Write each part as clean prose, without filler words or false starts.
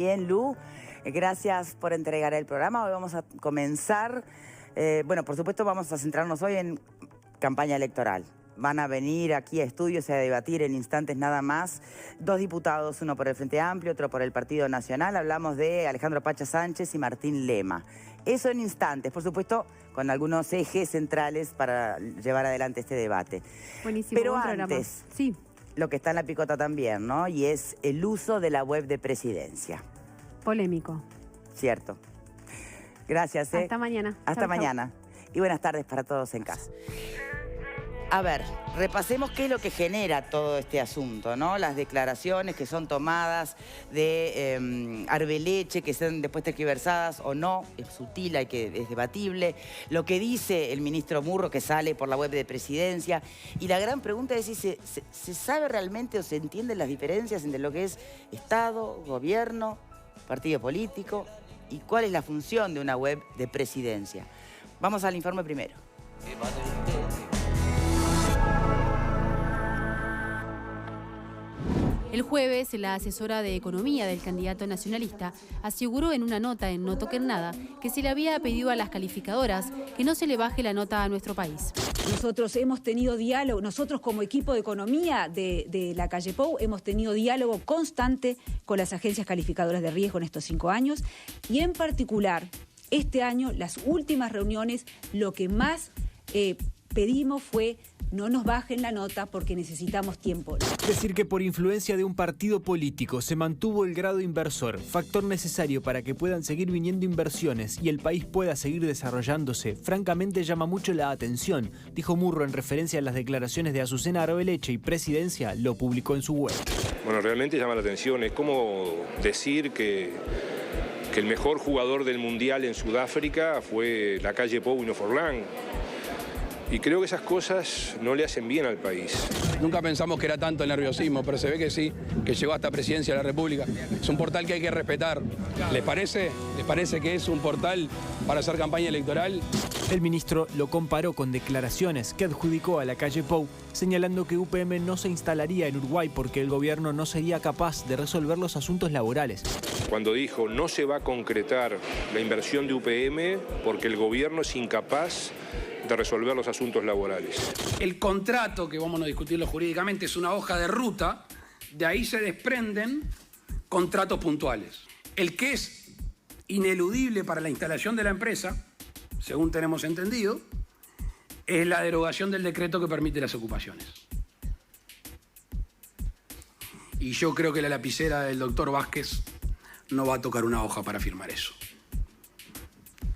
Bien, Lu, gracias por entregar el programa. Hoy vamos a comenzar, bueno, por supuesto vamos a centrarnos hoy en campaña electoral. Van a venir aquí a estudios y a debatir en instantes nada más dos diputados, uno por el Frente Amplio, otro por el Partido Nacional. Hablamos de Alejandro Pacha Sánchez y Martín Lema. Eso en instantes, por supuesto, con algunos ejes centrales para llevar adelante este debate. Buenísimo. Pero buen programa. antes, sí. Lo que está en la picota también, ¿no? Y es el uso de la web de Presidencia. Polémico. Cierto. Gracias. Hasta mañana. Hasta Chau, mañana. Y buenas tardes para todos en casa. A ver, repasemos qué es lo que genera todo este asunto, ¿no? Las declaraciones que son tomadas de Arbeleche, que sean después tergiversadas o no, es sutil, es debatible. Lo que dice el ministro Murro, que sale por la web de Presidencia. Y la gran pregunta es si se sabe realmente o se entienden las diferencias entre lo que es Estado, gobierno, partido político y cuál es la función de una web de Presidencia. Vamos al informe primero. El jueves, la asesora de Economía del candidato nacionalista aseguró en una nota en No Toquen Nada que se le había pedido a las calificadoras que no se le baje la nota a nuestro país. Nosotros hemos tenido diálogo, nosotros como equipo de economía de la calle Pou hemos tenido diálogo constante con las agencias calificadoras de riesgo en estos 5 años y en particular este año, las últimas reuniones, lo que más pedimos fue no nos bajen la nota porque necesitamos tiempo. Decir que por influencia de un partido político se mantuvo el grado inversor, factor necesario para que puedan seguir viniendo inversiones y el país pueda seguir desarrollándose, francamente llama mucho la atención, dijo Murro en referencia a las declaraciones de Azucena Arbeleche y Presidencia lo publicó en su web. Bueno, realmente llama la atención, es como decir que el mejor jugador del Mundial en Sudáfrica fue la calle Pou y no Forlán. Y creo que esas cosas no le hacen bien al país. Nunca pensamos que era tanto el nerviosismo, pero se ve que sí, que llegó hasta Presidencia de la República. Es un portal que hay que respetar. ¿Les parece? ¿Les parece que es un portal para hacer campaña electoral? El ministro lo comparó con declaraciones que adjudicó a la calle Pou, señalando que UPM no se instalaría en Uruguay porque el gobierno no sería capaz de resolver los asuntos laborales. Cuando dijo no se va a concretar la inversión de UPM porque el gobierno es incapaz de resolver los asuntos laborales. El contrato, que vamos a discutirlo jurídicamente, es una hoja de ruta, de ahí se desprenden contratos puntuales. El que es ineludible para la instalación de la empresa, según tenemos entendido, es la derogación del decreto que permite las ocupaciones. Y yo creo que la lapicera del doctor Vázquez no va a tocar una hoja para firmar eso.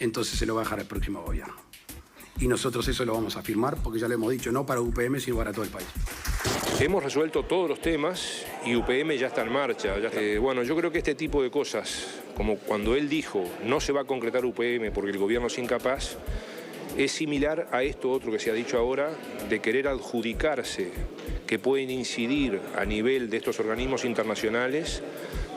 Entonces se lo va a dejar al próximo gobierno. Y nosotros eso lo vamos a firmar porque ya lo hemos dicho, no para UPM, sino para todo el país. Hemos resuelto todos los temas y UPM ya está en marcha. Bueno, yo creo que este tipo de cosas, como cuando él dijo no se va a concretar UPM porque el gobierno es incapaz, es similar a esto otro que se ha dicho ahora, de querer adjudicarse que pueden incidir a nivel de estos organismos internacionales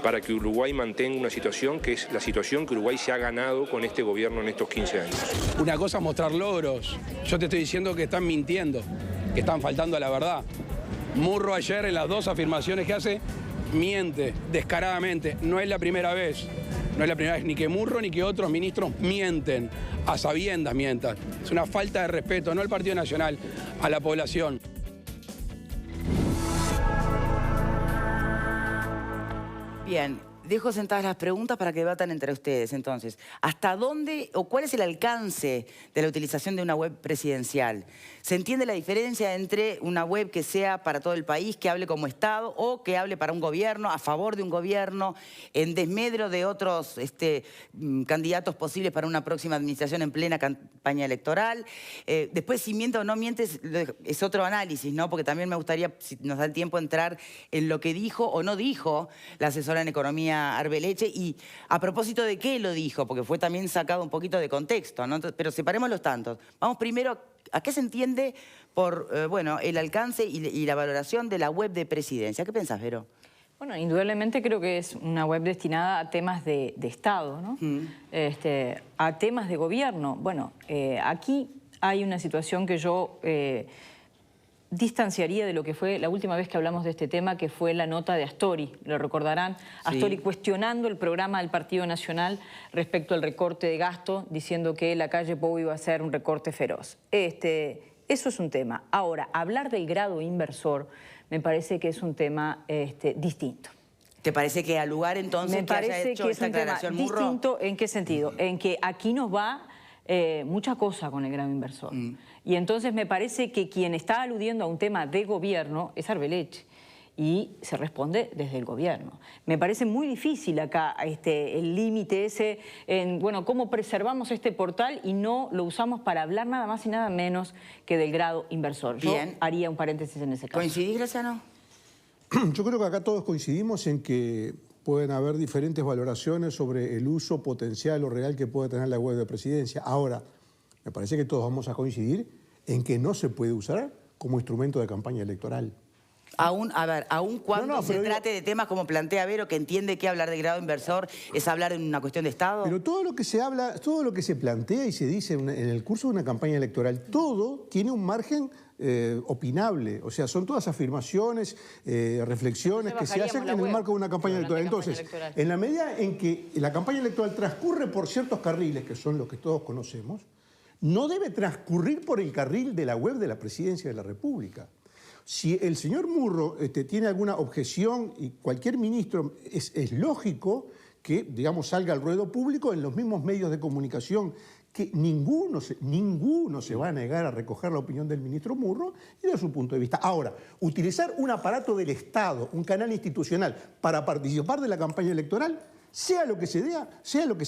para que Uruguay mantenga una situación que es la situación que Uruguay se ha ganado con este gobierno en estos 15 años. Una cosa es mostrar logros. Yo te estoy diciendo que están mintiendo, que están faltando a la verdad. Murro ayer en las dos afirmaciones que hace, miente descaradamente. No es la primera vez. No es la primera vez ni que Murro ni que otros ministros mienten. A sabiendas mientan. Es una falta de respeto, no al Partido Nacional, a la población. Bien, dejo sentadas las preguntas para que debatan entre ustedes. Entonces, ¿hasta dónde o cuál es el alcance de la utilización de una web presidencial? ¿Se entiende la diferencia entre una web que sea para todo el país, que hable como Estado, o que hable para un gobierno, a favor de un gobierno, en desmedro de otros candidatos posibles para una próxima administración en plena campaña electoral? Después, si miente o no miente, es otro análisis, ¿no? Porque también me gustaría, si nos da el tiempo, entrar en lo que dijo o no dijo la asesora en Economía Arbeleche y a propósito de qué lo dijo, porque fue también sacado un poquito de contexto, ¿no? Pero separemos los tantos. Vamos primero a qué se entiende por bueno, el alcance y la valoración de la web de Presidencia. ¿Qué pensás, Vero? Bueno, indudablemente creo que es una web destinada a temas de Estado, ¿no? A temas de gobierno. Bueno, aquí hay una situación que yo distanciaría de lo que fue la última vez que hablamos de este tema, que fue la nota de Astori, lo recordarán, Astori cuestionando el programa del Partido Nacional respecto al recorte de gasto, diciendo que la calle Pou iba a ser un recorte feroz. Eso es un tema. Ahora, hablar del grado inversor me parece que es un tema distinto. ¿Te parece que al lugar entonces que haya hecho esta aclaración Murro? Distinto, ¿en qué sentido? En que aquí nos va mucha cosa con el grado inversor. Y entonces me parece que quien está aludiendo a un tema de gobierno es Arbeleche. Y se responde desde el gobierno. Me parece muy difícil acá el límite ese en, bueno, cómo preservamos este portal y no lo usamos para hablar nada más y nada menos que del grado inversor. Bien. Yo haría un paréntesis en ese caso. ¿Coincidís, Graciano? Yo creo que acá todos coincidimos en que pueden haber diferentes valoraciones sobre el uso potencial o real que puede tener la web de presidencia. Ahora, me parece que todos vamos a coincidir en que no se puede usar como instrumento de campaña electoral. Aún cuando se trate de temas como plantea Vero, que entiende que hablar de grado inversor es hablar en una cuestión de Estado. Pero todo lo que se habla, todo lo que se plantea y se dice en el curso de una campaña electoral, todo tiene un margen opinable. O sea, son todas afirmaciones, reflexiones que se hacen en el marco de una campaña electoral. Entonces, en la medida en que la campaña electoral transcurre por ciertos carriles, que son los que todos conocemos, no debe transcurrir por el carril de la web de la Presidencia de la República. Si el señor Murro tiene alguna objeción, y cualquier ministro, es lógico que, digamos, salga al ruedo público en los mismos medios de comunicación, que ninguno se va a negar a recoger la opinión del ministro Murro y dar su punto de vista. Ahora, utilizar un aparato del Estado, un canal institucional, para participar de la campaña electoral, sea lo que se diga, lo que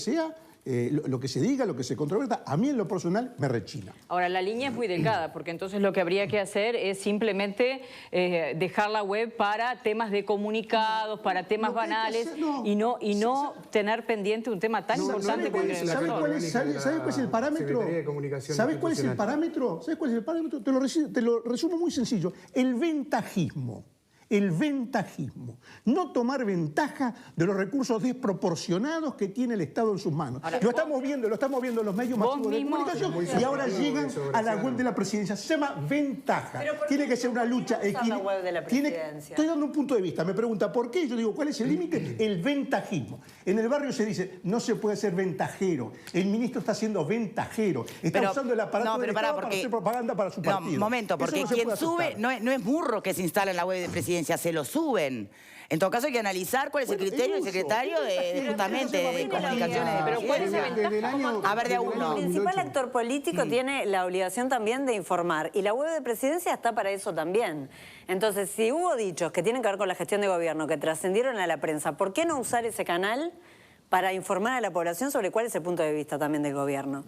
se diga, lo que se controverta, a mí en lo personal me rechina. Ahora, la línea es muy delgada, porque entonces lo que habría que hacer es simplemente dejar la web para temas de comunicados, para temas banales, y no tener pendiente un tema tan importante como el de ¿Sabes cuál es el parámetro? ¿Sabes cuál es el parámetro? Te lo resumo muy sencillo. El ventajismo. El ventajismo. No tomar ventaja de los recursos desproporcionados que tiene el Estado en sus manos. Ahora, lo estamos viendo en los medios masivos de comunicación y ahora llegan a la web de la presidencia. Se llama ventaja. Tiene que ser una lucha equilibrada. Estoy dando un punto de vista. Me pregunta, ¿por qué? Yo digo, ¿cuál es el límite? El ventajismo. En el barrio se dice, no se puede ser ventajero. El ministro está siendo ventajero. Está usando el aparato del Estado para hacer propaganda para su partido. No, momento, porque quien sube no es Murro que se instala en la web de presidencia. Se lo suben. En todo caso hay que analizar cuál es el criterio del secretario de justamente de comunicaciones de presidencia. A ver, de a uno. El principal actor político tiene la obligación también de informar y la web de presidencia está para eso también. Entonces, si hubo dichos que tienen que ver con la gestión de gobierno que trascendieron a la prensa, ¿por qué no usar ese canal para informar a la población sobre cuál es el punto de vista también del gobierno?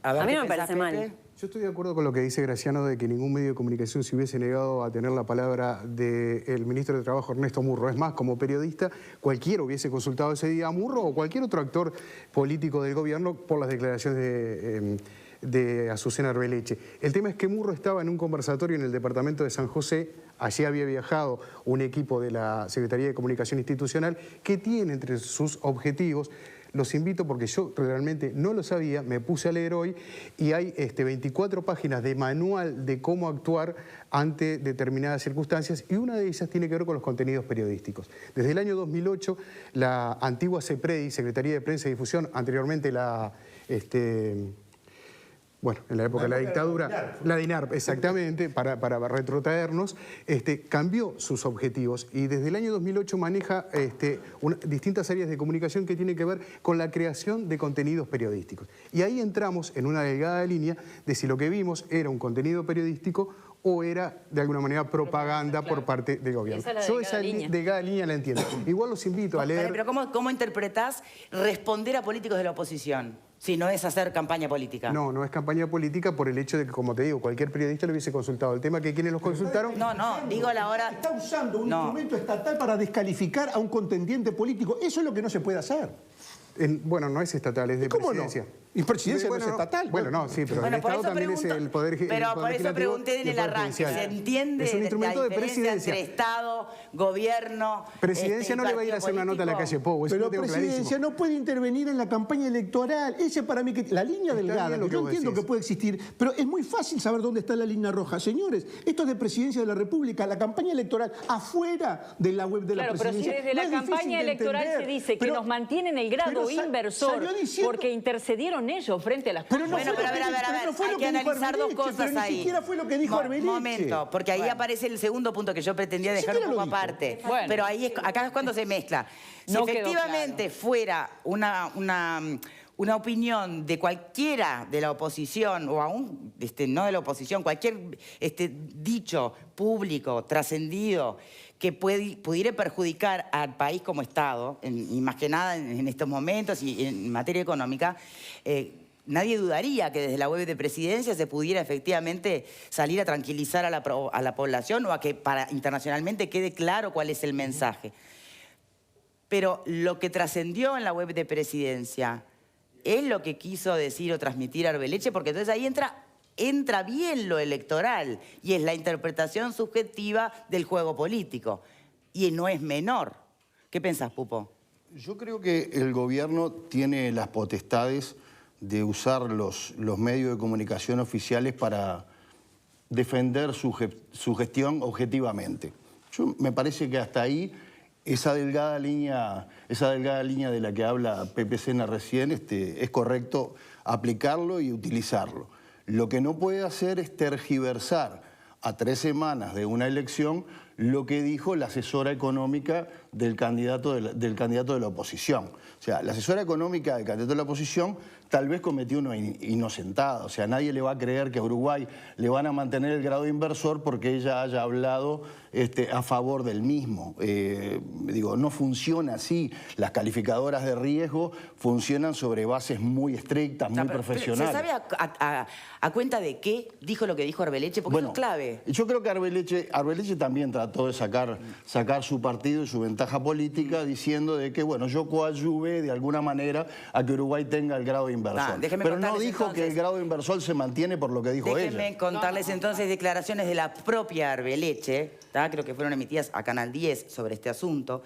A mí no me parece mal. Yo estoy de acuerdo con lo que dice Graciano de que ningún medio de comunicación se hubiese negado a tener la palabra del ministro de Trabajo, Ernesto Murro. Es más, como periodista, cualquiera hubiese consultado ese día a Murro o cualquier otro actor político del gobierno por las declaraciones de Azucena Arbeleche. El tema es que Murro estaba en un conversatorio en el departamento de San José. Allí había viajado un equipo de la Secretaría de Comunicación Institucional que tiene entre sus objetivos. Los invito porque yo realmente no lo sabía, me puse a leer hoy y hay 24 páginas de manual de cómo actuar ante determinadas circunstancias y una de ellas tiene que ver con los contenidos periodísticos. Desde el año 2008, la antigua CEPREDI, Secretaría de Prensa y Difusión, anteriormente bueno, en la época de la dictadura, la DINARP, exactamente, para retrotraernos, cambió sus objetivos y desde el año 2008 maneja distintas áreas de comunicación que tienen que ver con la creación de contenidos periodísticos. Y ahí entramos en una delgada línea de si lo que vimos era un contenido periodístico o era, de alguna manera, propaganda por parte del gobierno. Yo esa delgada línea la entiendo. Igual los invito a leer... Pero ¿cómo interpretás responder a políticos de la oposición? Si no es hacer campaña política. No, no es campaña política por el hecho de que, como te digo, cualquier periodista lo hubiese consultado. El tema que quienes los consultaron... No, digo a la hora... Está usando un instrumento estatal para descalificar a un contendiente político. Eso es lo que no se puede hacer. Bueno, no es estatal, es de presidencia. ¿Y presidencia no es estatal? Bueno, no, sí, pero el Estado también es el poder legislativo. Pero por eso pregunté en el arranque, ¿se entiende es un instrumento la de diferencia presidencia entre Estado, gobierno... Presidencia no le va a ir a hacer una nota a la calle Pou, pero presidencia no puede intervenir en la campaña electoral. Ese parece para mí que la línea delgada, que yo entiendo que puede existir, pero es muy fácil saber dónde está la línea roja. Señores, esto es de Presidencia de la República, la campaña electoral afuera de la web de la Presidencia. Pero si desde la campaña electoral se dice que nos mantienen el grado inversor porque intercedieron ellos frente a las cosas. Bueno, pero a ver, hay que analizar dos cosas ahí. Ni siquiera fue lo que dijo Arbeleche. Momento, porque ahí aparece el segundo punto que yo pretendía dejar un poco aparte. Bueno. Pero ahí acá es cuando se mezcla. Si efectivamente fuera una opinión de cualquiera de la oposición, o aún no de la oposición, cualquier dicho público, trascendido, que pudiera perjudicar al país como Estado, y más que nada en estos momentos y en materia económica, nadie dudaría que desde la web de Presidencia se pudiera efectivamente salir a tranquilizar a la población o a que internacionalmente quede claro cuál es el mensaje. Pero lo que trascendió en la web de Presidencia es lo que quiso decir o transmitir Arbeleche, porque entonces ahí entra bien lo electoral y es la interpretación subjetiva del juego político. Y no es menor. ¿Qué pensás, Pupo? Yo creo que el gobierno tiene las potestades de usar los medios de comunicación oficiales para defender su gestión objetivamente. Me parece que hasta ahí esa delgada línea de la que habla Pepe Sena recién, es correcto aplicarlo y utilizarlo. Lo que no puede hacer es tergiversar a 3 semanas de una elección lo que dijo la asesora económica del candidato de la oposición. O sea, la asesora económica del candidato de la oposición tal vez cometió una inocentada. O sea, nadie le va a creer que a Uruguay le van a mantener el grado inversor porque ella haya hablado a favor del mismo. Digo, no funciona así. Las calificadoras de riesgo funcionan sobre bases muy estrictas, muy profesionales. ¿Se sabe a cuenta de qué dijo lo que dijo Arbeleche? Porque eso es clave. Yo creo que Arbeleche también trató de sacar su partido y su ventaja política diciendo de que, bueno, yo coadyuve de alguna manera a que Uruguay tenga el grado inversor. Pero no dijo que el grado inversor se mantiene por lo que dijo ella. Déjenme contarles entonces declaraciones de la propia Arbeleche, creo que fueron emitidas a Canal 10 sobre este asunto,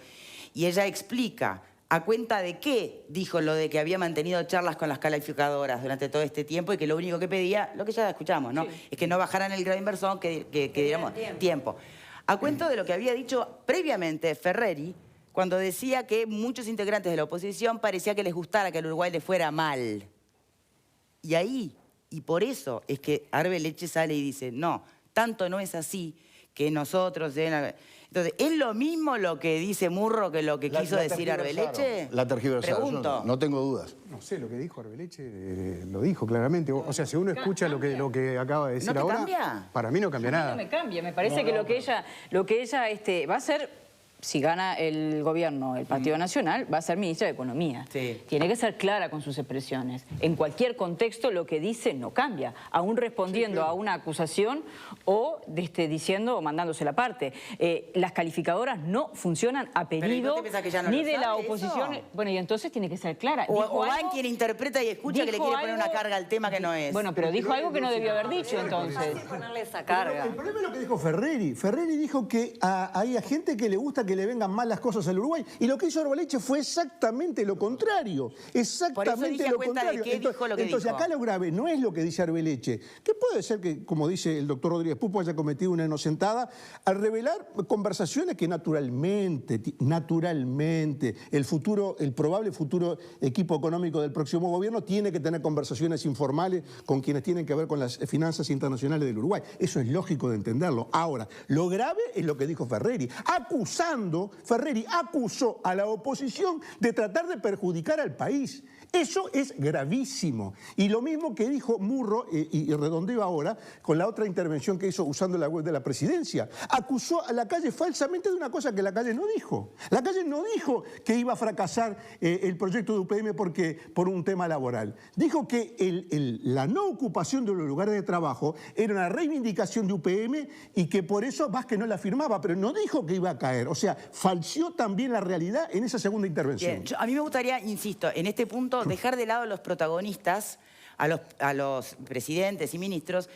y ella explica a cuenta de qué dijo lo de que había mantenido charlas con las calificadoras durante todo este tiempo y que lo único que pedía, lo que ya escuchamos, ¿no? Es que no bajaran el grado inversor, que diéramos tiempo. A cuento de lo que había dicho previamente Ferreri, cuando decía que muchos integrantes de la oposición parecía que les gustara que al Uruguay le fuera mal. Y ahí, y por eso es que Arbeleche sale y dice, no, tanto no es así que nosotros... Entonces, ¿es lo mismo lo que dice Murro que lo que quiso decir Arbeleche? La tergiversaron. Pregunto. No tengo dudas. No sé, lo que dijo Arbeleche lo dijo claramente. O sea, si uno escucha lo que acaba de decir ¿No te ahora, cambia? Para mí no cambia nada. No me cambia, me parece que lo que ella va a ser... Si gana el gobierno, el Partido Nacional, va a ser ministra de Economía. Sí. Tiene que ser clara con sus expresiones. En cualquier contexto lo que dice no cambia, aún respondiendo a una acusación o diciendo o mandándose la parte. Las calificadoras no funcionan a pedido ni de la oposición. Eso? Bueno, y entonces tiene que ser clara. O van quien interpreta y escucha que le quiere poner una carga al tema que no es. Bueno, pero dijo algo que no debió haber dicho entonces. Ponerle esa carga. El problema es lo que dijo Ferreri. Ferreri dijo que hay gente que le gusta que le vengan mal las cosas al Uruguay. Y lo que hizo Arbeleche fue exactamente lo contrario. Exactamente lo contrario. Entonces acá lo grave no es lo que dice Arbeleche, que puede ser que, como dice el doctor Rodríguez Pupo, haya cometido una inocentada al revelar conversaciones que naturalmente, el probable futuro equipo económico del próximo gobierno tiene que tener conversaciones informales con quienes tienen que ver con las finanzas internacionales del Uruguay. Eso es lógico de entenderlo. Ahora, lo grave es lo que dijo Ferreri, Ferreri acusó a la oposición de tratar de perjudicar al país. Eso es gravísimo. Y lo mismo que dijo Murro, y redondeo ahora, con la otra intervención que hizo usando la web de la Presidencia. Acusó a la calle falsamente de una cosa que la calle no dijo. La calle no dijo que iba a fracasar el proyecto de UPM por un tema laboral. Dijo que la no ocupación de los lugares de trabajo era una reivindicación de UPM y que por eso Vázquez no la firmaba, pero no dijo que iba a caer. O sea, falseó también la realidad en esa segunda intervención. Bien, a mí me gustaría, insisto, en este punto dejar de lado a los protagonistas, a los presidentes y ministros,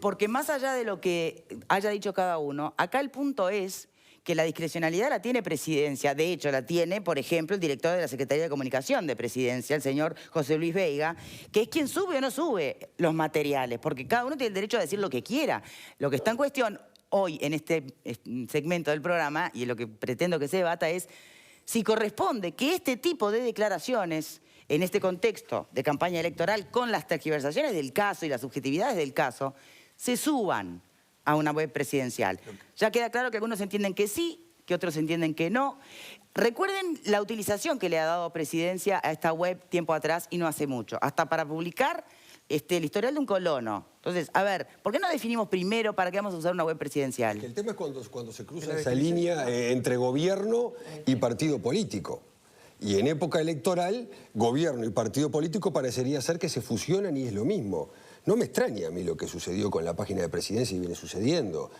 porque más allá de lo que haya dicho cada uno, acá el punto es que la discrecionalidad la tiene Presidencia. De hecho, la tiene, por ejemplo, el director de la Secretaría de Comunicación de Presidencia, el señor José Luis Veiga, que es quien sube o no sube los materiales, porque cada uno tiene el derecho a decir lo que quiera. Lo que está en cuestión hoy en este segmento del programa, y lo que pretendo que se debata, es si corresponde que este tipo de declaraciones, en este contexto de campaña electoral, con las tergiversaciones del caso y las subjetividades del caso, se suban a una web presidencial. Ya queda claro que algunos entienden que sí, que otros entienden que no. Recuerden la utilización que le ha dado Presidencia a esta web tiempo atrás y no hace mucho, hasta para publicar el historial de un colono. Entonces, a ver, ¿por qué no definimos primero para qué vamos a usar una web presidencial? El tema es cuando se cruza esa línea entre gobierno y partido político. Y en época electoral, gobierno y partido político parecería ser que se fusionan y es lo mismo. No me extraña a mí lo que sucedió con la página de Presidencia y viene sucediendo.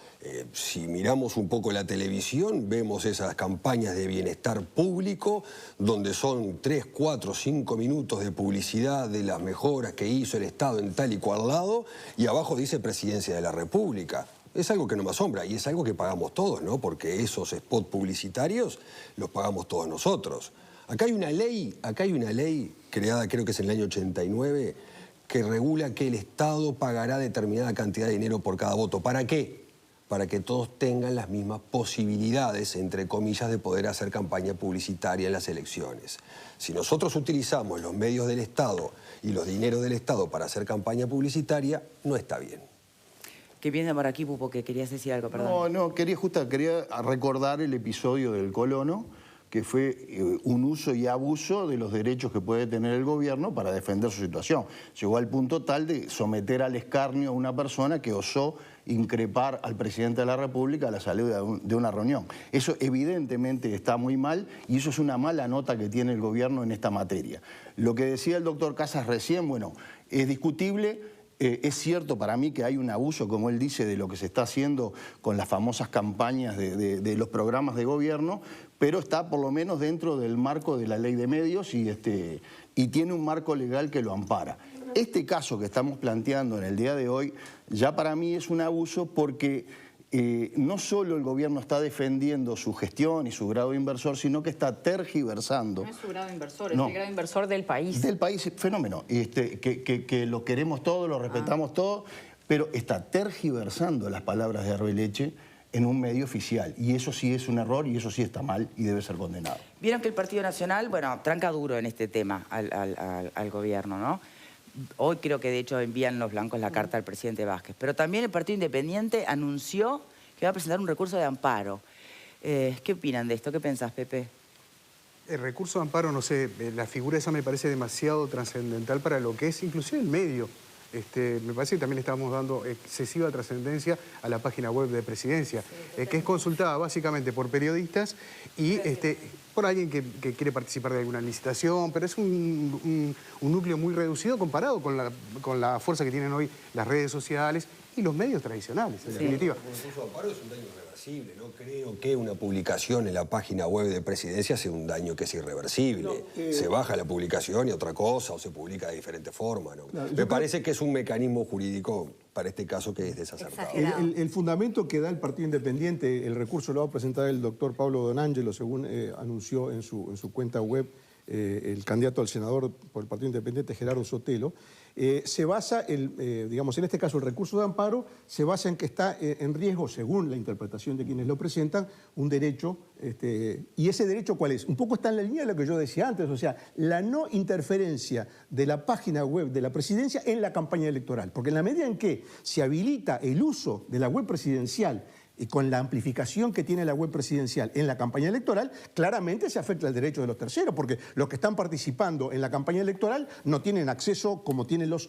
Si miramos un poco la televisión, vemos esas campañas de bienestar público, donde son 3, 4, 5 minutos de publicidad de las mejoras que hizo el Estado en tal y cual lado, y abajo dice Presidencia de la República. Es algo que no me asombra y es algo que pagamos todos, ¿no? Porque esos spots publicitarios los pagamos todos nosotros. Acá hay una ley creada, creo que es en el año 89, que regula que el Estado pagará determinada cantidad de dinero por cada voto. ¿Para qué? Para que todos tengan las mismas posibilidades, entre comillas, de poder hacer campaña publicitaria en las elecciones. Si nosotros utilizamos los medios del Estado y los dineros del Estado para hacer campaña publicitaria, no está bien. ¿Qué piensa por aquí, Pupo? Que querías decir algo, perdón. No, quería recordar el episodio del colono, que fue un uso y abuso de los derechos que puede tener el gobierno para defender su situación. Llegó al punto tal de someter al escarnio a una persona que osó increpar al presidente de la República a la salida de una reunión. Eso evidentemente está muy mal y eso es una mala nota que tiene el gobierno en esta materia. Lo que decía el doctor Casas recién, bueno, es discutible. Es cierto para mí que hay un abuso, como él dice, de lo que se está haciendo con las famosas campañas de los programas de gobierno, pero está por lo menos dentro del marco de la ley de medios y tiene un marco legal que lo ampara. Este caso que estamos planteando en el día de hoy ya para mí es un abuso porque no solo el gobierno está defendiendo su gestión y su grado inversor, sino que está tergiversando. No es su grado inversor, es el grado inversor del país. Del país, fenómeno. Que lo queremos todo, lo respetamos todo, pero está tergiversando las palabras de Arbeleche en un medio oficial. Y eso sí es un error y eso sí está mal y debe ser condenado. Vieron que el Partido Nacional, bueno, tranca duro en este tema al gobierno, ¿no? Hoy creo que de hecho envían los blancos la carta al presidente Vázquez. Pero también el Partido Independiente anunció que va a presentar un recurso de amparo. ¿Qué opinan de esto? ¿Qué pensás, Pepe? El recurso de amparo, no sé, la figura esa me parece demasiado trascendental para lo que es inclusive el medio. Me parece que también le estamos dando excesiva trascendencia a la página web de Presidencia, que es consultada básicamente por periodistas y por alguien que quiere participar de alguna licitación, pero es un núcleo muy reducido comparado con la fuerza que tienen hoy las redes sociales y los medios tradicionales, en definitiva. El recurso de amparo es un daño irreversible. No creo que una publicación en la página web de Presidencia sea un daño que es irreversible. Se baja la publicación y otra cosa, o se publica de diferente forma, ¿no? Claro, me parece que es un mecanismo jurídico para este caso que es desacertado. El fundamento que da el Partido Independiente, el recurso lo va a presentar el doctor Pablo Donangelo, según anunció en su cuenta web el candidato al senador por el Partido Independiente, Gerardo Sotelo. Se basa, digamos, en este caso el recurso de amparo, se basa en que está en riesgo, según la interpretación de quienes lo presentan, un derecho, y ese derecho ¿cuál es? Un poco está en la línea de lo que yo decía antes, o sea, la no interferencia de la página web de la Presidencia en la campaña electoral, porque en la medida en que se habilita el uso de la web presidencial y con la amplificación que tiene la web presidencial en la campaña electoral, claramente se afecta el derecho de los terceros, porque los que están participando en la campaña electoral no tienen acceso, como tienen los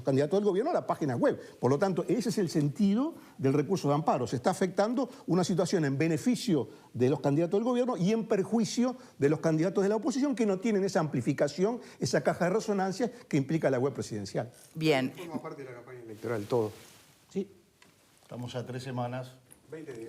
candidatos del gobierno, a la página web. Por lo tanto, ese es el sentido del recurso de amparo. Se está afectando una situación en beneficio de los candidatos del gobierno y en perjuicio de los candidatos de la oposición que no tienen esa amplificación, esa caja de resonancia que implica la web presidencial. Bien. Forma parte de la campaña electoral, todo. Sí. Estamos a 3 semanas.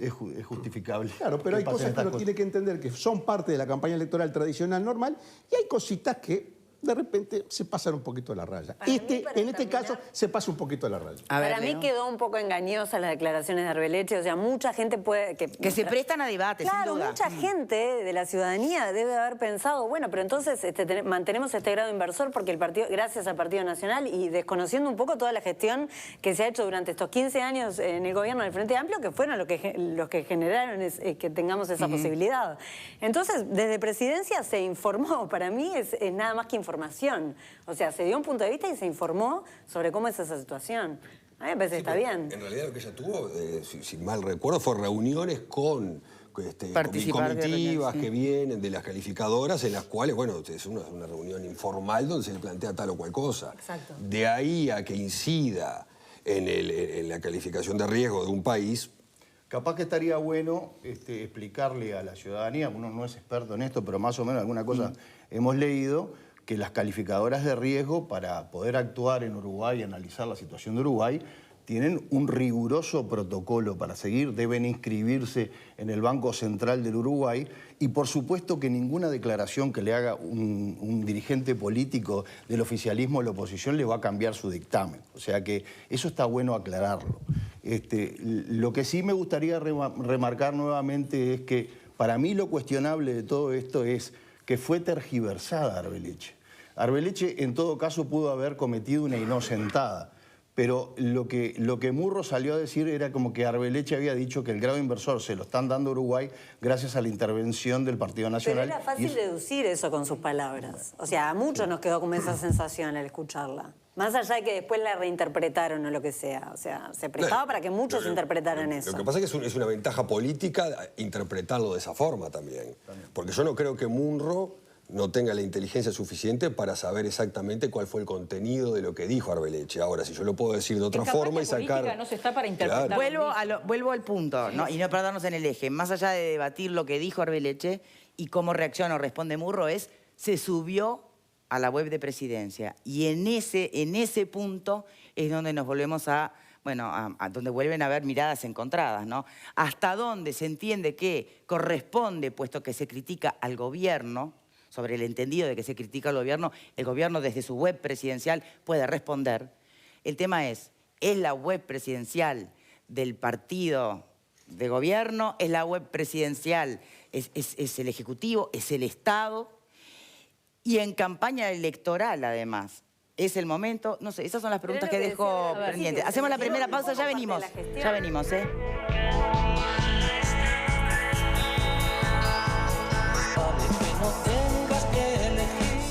Es justificable. Claro, pero hay cosas que uno tiene que entender que son parte de la campaña electoral tradicional normal y hay cositas que de repente se pasan un poquito de la raya. En este caso se pasa un poquito de la raya. Para mí quedó un poco engañosa las declaraciones de Arbeleche, o sea, mucha gente puede... Que se prestan a debate, sin duda. Mucha gente de la ciudadanía debe haber pensado, bueno, pero entonces mantenemos este grado inversor porque el partido, gracias al Partido Nacional y desconociendo un poco toda la gestión que se ha hecho durante estos 15 años en el gobierno del Frente Amplio, que fueron los que generaron que tengamos esa posibilidad. Entonces, desde Presidencia se informó, para mí es nada más que información. O sea, se dio un punto de vista y se informó sobre cómo es esa situación. A mí me parece que está bien. En realidad lo que ella tuvo, si mal recuerdo, fue reuniones con comitivas que vienen de las calificadoras, en las cuales, bueno, es una reunión informal donde se le plantea tal o cual cosa. Exacto. De ahí a que incida en la calificación de riesgo de un país. Capaz que estaría bueno explicarle a la ciudadanía, uno no es experto en esto, pero más o menos alguna cosa hemos leído, que las calificadoras de riesgo para poder actuar en Uruguay y analizar la situación de Uruguay tienen un riguroso protocolo para seguir, deben inscribirse en el Banco Central del Uruguay y por supuesto que ninguna declaración que le haga un dirigente político del oficialismo o la oposición le va a cambiar su dictamen. O sea que eso está bueno aclararlo. Lo que sí me gustaría remarcar nuevamente es que para mí lo cuestionable de todo esto es que fue tergiversada Arbeleche. Arbeleche en todo caso pudo haber cometido una inocentada, pero lo que Murro salió a decir era como que Arbeleche había dicho que el grado inversor se lo están dando a Uruguay gracias a la intervención del Partido Nacional. Pero era fácil deducir eso con sus palabras. O sea, a muchos nos quedó como esa sensación al escucharla. Más allá de que después la reinterpretaron o lo que sea. O sea, se prestaba para que muchos interpretaran eso. Lo que pasa es que es una ventaja política interpretarlo de esa forma también. Porque yo no creo que Munro no tenga la inteligencia suficiente para saber exactamente cuál fue el contenido de lo que dijo Arbeleche. Ahora, si yo lo puedo decir de otra forma y sacar... no se está para interpretar. Claro. Vuelvo al punto, ¿no? Y no perdernos en el eje. Más allá de debatir lo que dijo Arbeleche y cómo reacciona o responde Murro, se subió a la web de Presidencia. Y en ese punto es donde nos volvemos a donde vuelven a haber miradas encontradas, ¿no? Hasta dónde se entiende que corresponde, puesto que se critica al gobierno, sobre el entendido de que se critica al gobierno, el gobierno desde su web presidencial puede responder. El tema ¿es la web presidencial del partido de gobierno? ¿Es la web presidencial? ¿Es el Ejecutivo? ¿Es el Estado? Y en campaña electoral, además, ¿es el momento? No sé, esas son las preguntas que dejo pendientes. Hacemos la primera pausa, ya venimos. Ya venimos, ¿eh?